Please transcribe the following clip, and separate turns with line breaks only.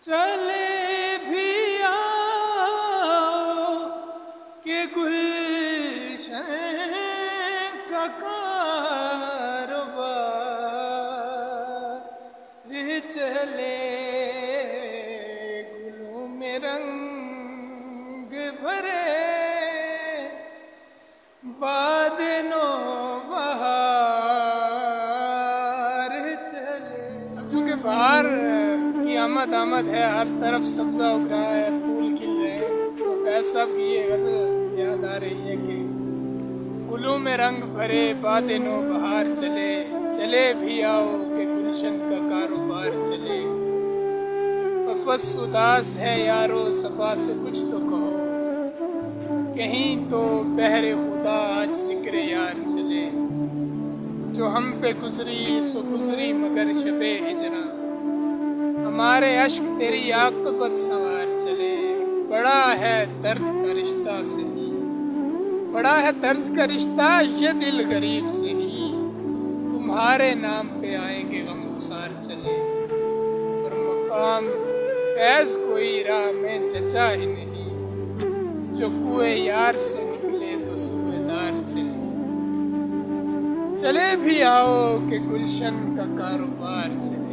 چلے بھی آؤ کہ گلشن کا کاروبار چلے، گلوں میں رنگ بھرے باد نو بہار چلے۔ اب چونکہ باہر کی آمد ہے، ہر طرف سبزہ اگ رہا ہے، پھول کھل رہے ہیں، تو فیض صاحب کی یہ غزل یاد آ رہی ہے کہ گلوں میں رنگ بھرے باد نو بہار چلے، چلے بھی آؤ کہ گلشن کا کاروبار چلے۔ نفس اداس ہے یارو صفا سے کچھ تو کہو، کہیں تو بہر خدا آج ذکر یار چلے۔ جو ہم پہ گزری سو گزری مگر شب ہجراں، ہمارے اشک تیری عاقبت سنوار چلے۔ بڑا ہے درد کا رشتہ سہی، بڑا ہے درد کا رشتہ یہ دل غریب سے ہی، تمہارے نام پہ آئیں گے غم گسار چلے۔ اور مقام فیض کوئی راہ میں جچا ہی نہیں، جو کوئے یار سے نکلے تو سوئے دار چلے۔ چلے بھی آؤ کہ گلشن کا کاروبار چلے۔